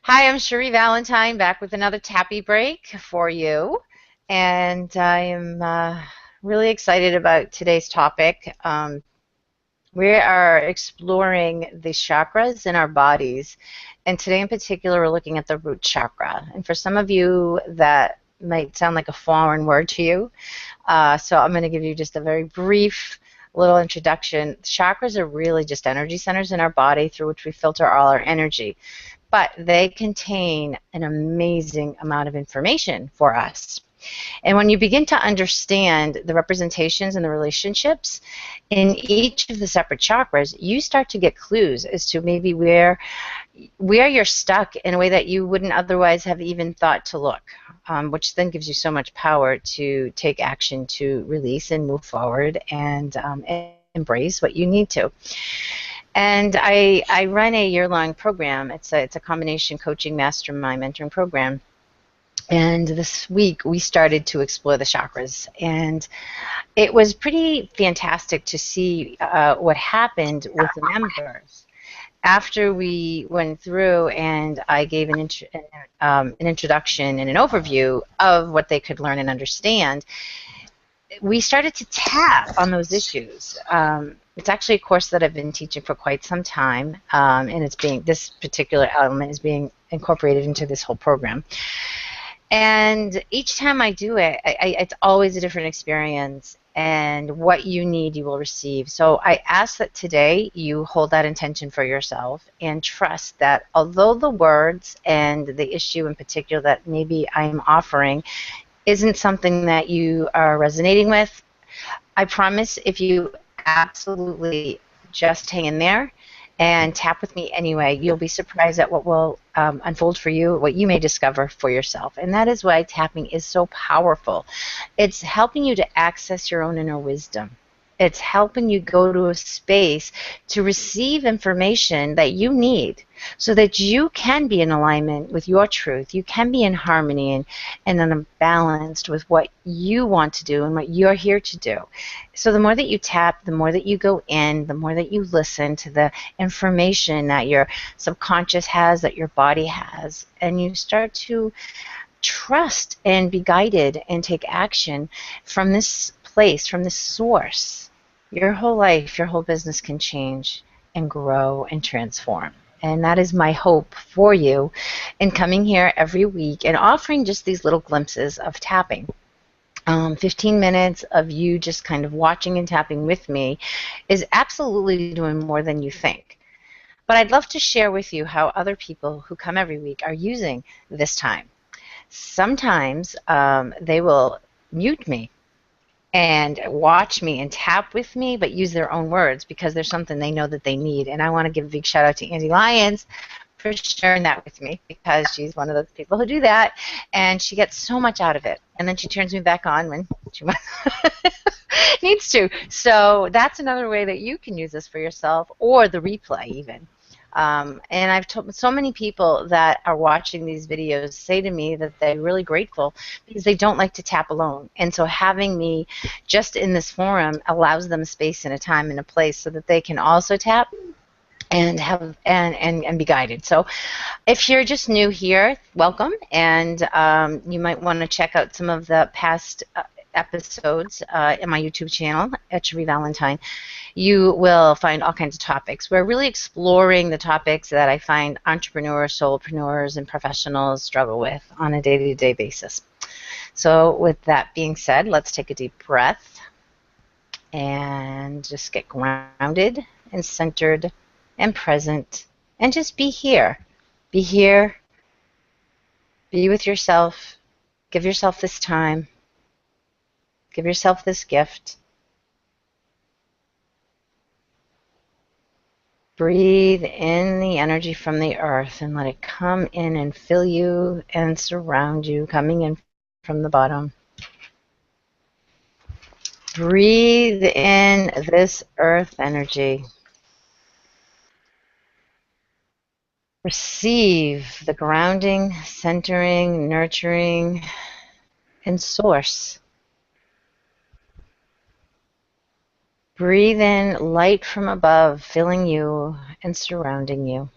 Hi, I'm Cherie Valentine back with another Tappy break for you. And I am really excited about today's topic. We are exploring the chakras in our bodies. And today in particular, we're looking at the root chakra. And for some of you, that might sound like a foreign word to you. So I'm going to give you just a very brief little introduction. Chakras are really just energy centers in our body through which we filter all our energy, but they contain an amazing amount of information for us. And when you begin to understand the representations and the relationships in each of the separate chakras, you start to get clues as to maybe where you're stuck in a way that you wouldn't otherwise have even thought to look, which then gives you so much power to take action to release and move forward and embrace what you need to. And I run a year-long program. It's a combination coaching mastermind mentoring program. And this week we started to explore the chakras. And it was pretty fantastic to see what happened with the members. After we went through and I gave an introduction and an overview of what they could learn and understand, we started to tap on those issues. It's actually a course that I've been teaching for quite some time, and this particular element is being incorporated into this whole program. And each time I do it, it's always a different experience, and what you need, you will receive. So I ask that today you hold that intention for yourself and trust that although the words and the issue in particular that maybe I'm offering isn't something that you are resonating with, I promise if you absolutely just hang in there and tap with me anyway, you'll be surprised at what will unfold for you, what you may discover for yourself. And that is why tapping is so powerful. It's helping you to access your own inner wisdom. It's helping you go to a space to receive information that you need so that you can be in alignment with your truth. You can be in harmony and balanced with what you want to do and what you're here to do. So the more that you tap, the more that you go in, the more that you listen to the information that your subconscious has, that your body has, and you start to trust and be guided and take action from this place, from this source, your whole life, your whole business can change and grow and transform. And that is my hope for you in coming here every week and offering just these little glimpses of tapping. 15 minutes of you just kind of watching and tapping with me is absolutely doing more than you think. But I'd love to share with you how other people who come every week are using this time. Sometimes they will mute me and watch me and tap with me, but use their own words because there's something they know that they need. And I want to give a big shout out to Andy Lyons for sharing that with me because she's one of those people who do that, and she gets so much out of it. And then she turns me back on when she needs to. So that's another way that you can use this for yourself, or the replay even. And I've told so many people that are watching these videos say to me that they're really grateful because they don't like to tap alone. And so having me just in this forum allows them a space and a time and a place so that they can also tap and have and be guided. So if you're just new here, welcome, and you might want to check out some of the past episodes in my YouTube channel at Cherie Valentine. You will find all kinds of topics. We're really exploring the topics that I find entrepreneurs, solopreneurs, and professionals struggle with on a day-to-day basis. So with that being said, let's take a deep breath and just get grounded and centered and present and just be here. Be here. Be with yourself. Give yourself this time. Give yourself this gift. Breathe in the energy from the earth and let it come in and fill you and surround you, coming in from the bottom. Breathe in this earth energy. Receive the grounding, centering, nurturing, and source. Breathe in light from above, filling you and surrounding you.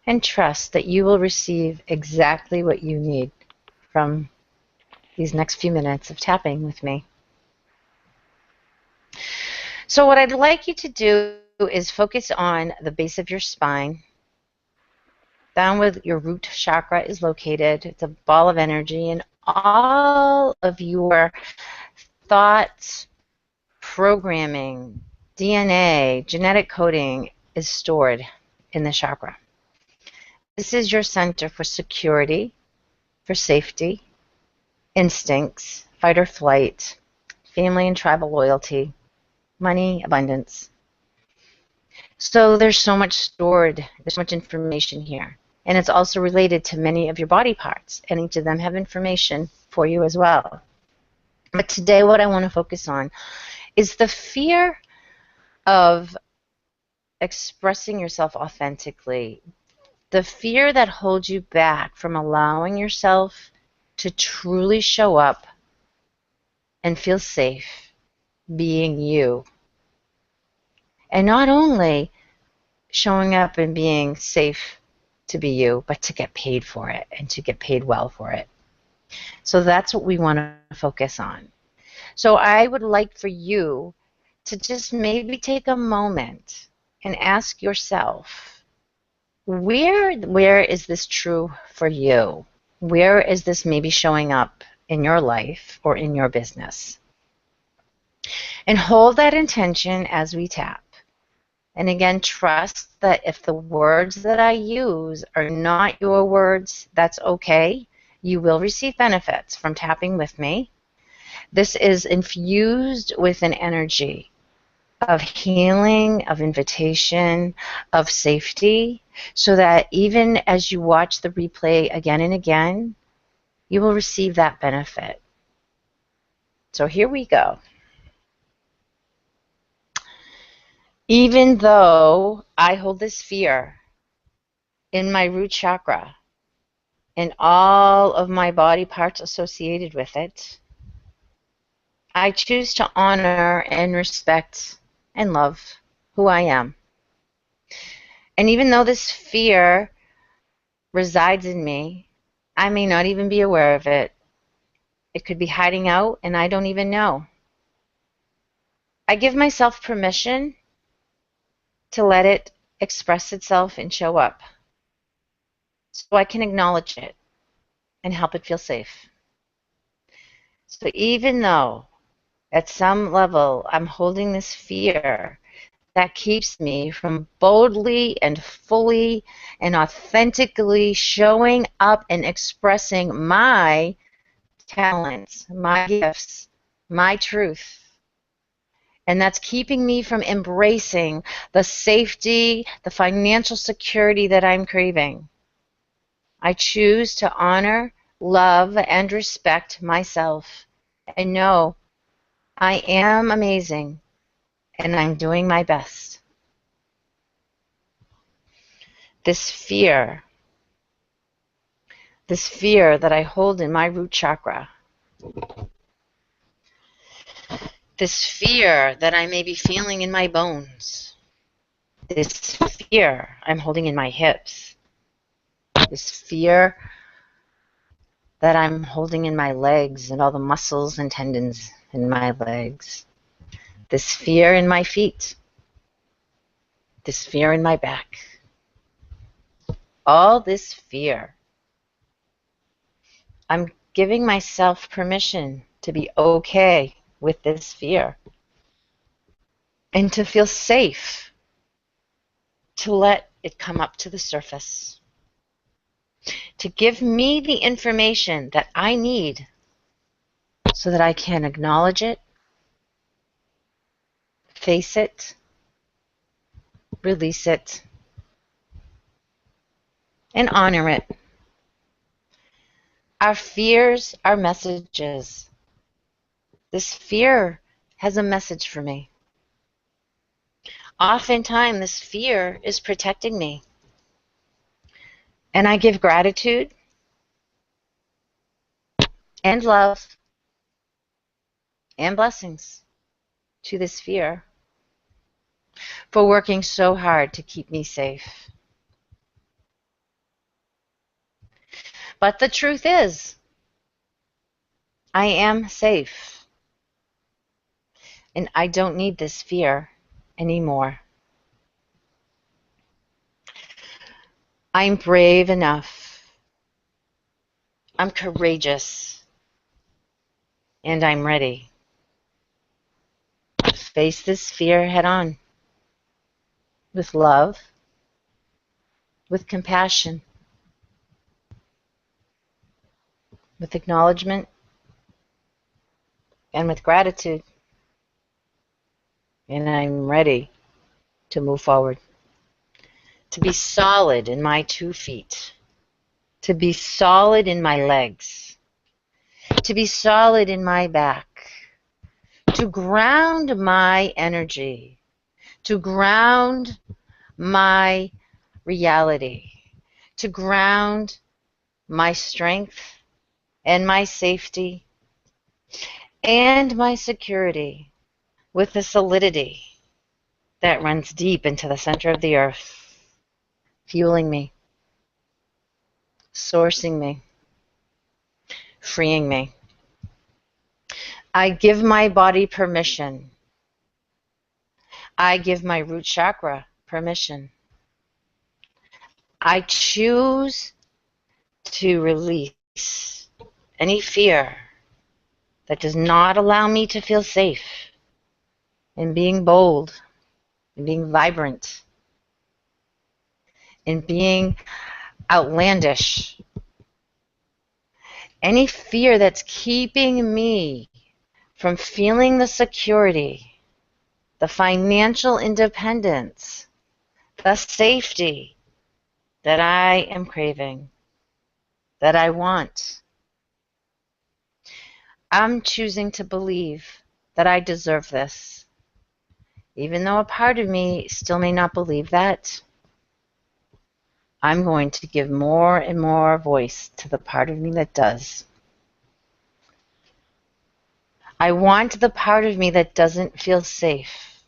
and trust that you will receive exactly what you need from these next few minutes of tapping with me. So what I'd like you to do is focus on the base of your spine, down where your root chakra is located. It's a ball of energy, and all of your thoughts, programming, DNA, genetic coding is stored in the chakra. This is your center for security, for safety, instincts, fight or flight, family and tribal loyalty, money, abundance. So there's so much stored, there's so much information here. And it's also related to many of your body parts, and each of them have information for you as well. But today what I want to focus on is the fear of expressing yourself authentically, the fear that holds you back from allowing yourself to truly show up and feel safe being you. And not only showing up and being safe to be you, but to get paid for it and to get paid well for it. So that's what we want to focus on. So I would like for you to just maybe take a moment and ask yourself, where is this true for you? Where is this maybe showing up in your life or in your business? And hold that intention as we tap. And again, trust that if the words that I use are not your words, that's okay. You will receive benefits from tapping with me. This is infused with an energy of healing, of invitation, of safety, so that even as you watch the replay again and again, you will receive that benefit. So here we go. Even though I hold this fear in my root chakra and all of my body parts associated with it, I choose to honor and respect and love who I am. And even though this fear resides in me, I may not even be aware of it. It could be hiding out and I don't even know. I give myself permission to let it express itself and show up so I can acknowledge it and help it feel safe. So even though at some level I'm holding this fear that keeps me from boldly and fully and authentically showing up and expressing my talents, my gifts, my truth. And that's keeping me from embracing the safety, the financial security that I'm craving. I choose to honor, love, and respect myself and know I am amazing and I'm doing my best. This fear that I hold in my root chakra, this fear that I may be feeling in my bones, this fear I'm holding in my hips, this fear that I'm holding in my legs and all the muscles and tendons in my legs, this fear in my feet, this fear in my back, all this fear. I'm giving myself permission to be okay with this fear and to feel safe, to let it come up to the surface, to give me the information that I need so that I can acknowledge it, face it, release it, and honor it. Our fears are messages. This fear has a message for me. Oftentimes, this fear is protecting me. And I give gratitude and love and blessings to this fear for working so hard to keep me safe. But the truth is, I am safe. And I don't need this fear anymore. I'm brave enough. I'm courageous. And I'm ready to face this fear head on with love, with compassion, with acknowledgement, and with gratitude. And I'm ready to move forward, to be solid in my 2 feet, to be solid in my legs, to be solid in my back, to ground my energy, to ground my reality, to ground my strength and my safety and my security with the solidity that runs deep into the center of the earth, fueling me, sourcing me, freeing me. I give my body permission. I give my root chakra permission. I choose to release any fear that does not allow me to feel safe in being bold, in being vibrant, in being outlandish. Any fear that's keeping me from feeling the security, the financial independence, the safety that I am craving, that I want. I'm choosing to believe that I deserve this, even though a part of me still may not believe that. I'm going to give more and more voice to the part of me that does. I want the part of me that doesn't feel safe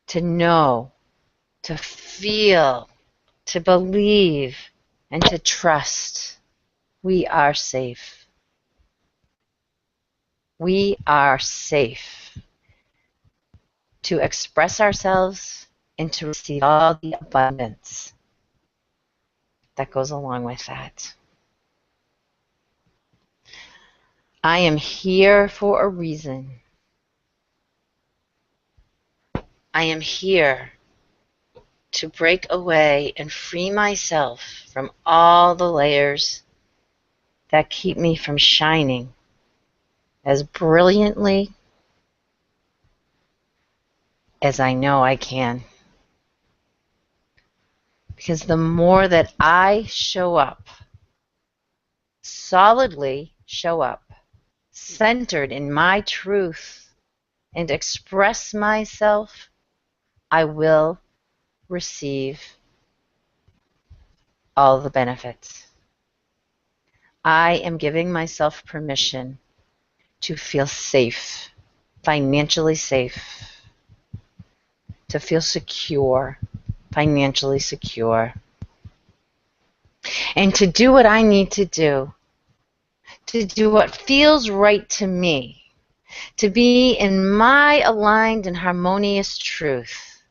to know, to feel, to believe, and to trust we are safe. We are safe to express ourselves and to receive all the abundance that goes along with that. I am here for a reason. I am here to break away and free myself from all the layers that keep me from shining as brilliantly as I know I can. Because the more that I show up, solidly show up, centered in my truth, and express myself, I will receive all the benefits. I am giving myself permission to feel safe, financially safe, to feel secure, financially secure, and to do what I need to do what feels right to me, to be in my aligned and harmonious truth,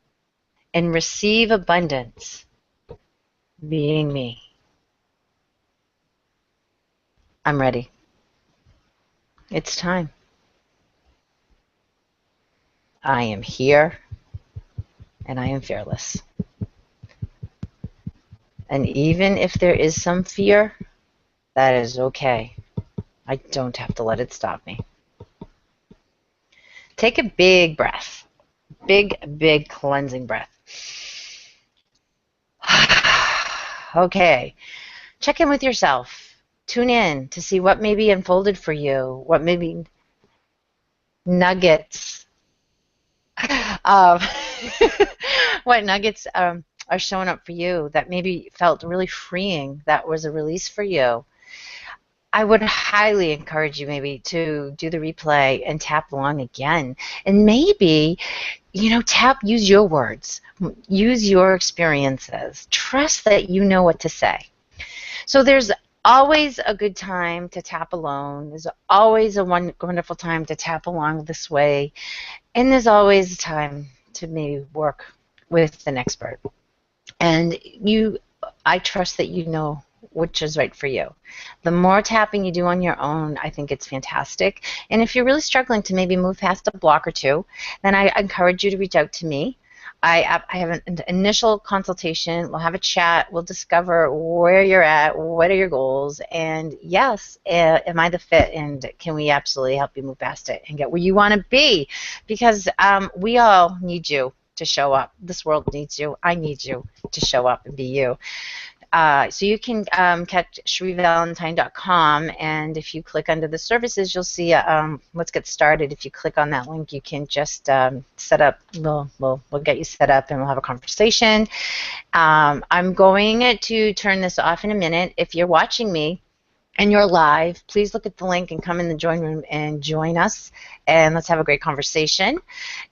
and receive abundance, being me. I'm ready. It's time. I am here, and I am fearless. And even if there is some fear, that is okay. I don't have to let it stop me. Take a big breath. Big cleansing breath. Okay. Check in with yourself. Tune in to see what may be unfolded for you, what may be nuggets. What nuggets are showing up for you that maybe felt really freeing, that was a release for you. I would highly encourage you maybe to do the replay and tap along again. And maybe, use your words, use your experiences. Trust that you know what to say. So there's always a good time to tap alone. There's always a wonderful time to tap along this way. And there's always a time to maybe work with an expert. And I trust that you know which is right for you. The more tapping you do on your own, I think it's fantastic. And if you're really struggling to maybe move past a block or two, then I encourage you to reach out to me. I have an initial consultation. We'll have a chat. We'll discover where you're at, what are your goals, and yes, am I the fit, and can we absolutely help you move past it and get where you want to be? Because we all need you to show up. This world needs you. I need you to show up and be you. So you can catch ShreeValentine.com, and if you click under the services, you'll see let's get started. If you click on that link, you can just set up. We'll get you set up, and we'll have a conversation. I'm going to turn this off in a minute. If you're watching me and you're live, please look at the link and come in the join room and join us, and let's have a great conversation.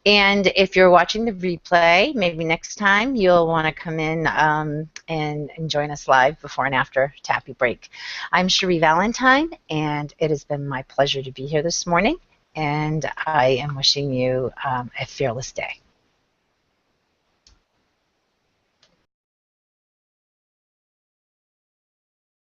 And if you're watching the replay, maybe next time you'll want to come in and join us live before and after Tappy Break. I'm Sheree Valentine, and it has been my pleasure to be here this morning, and I am wishing you a fearless day.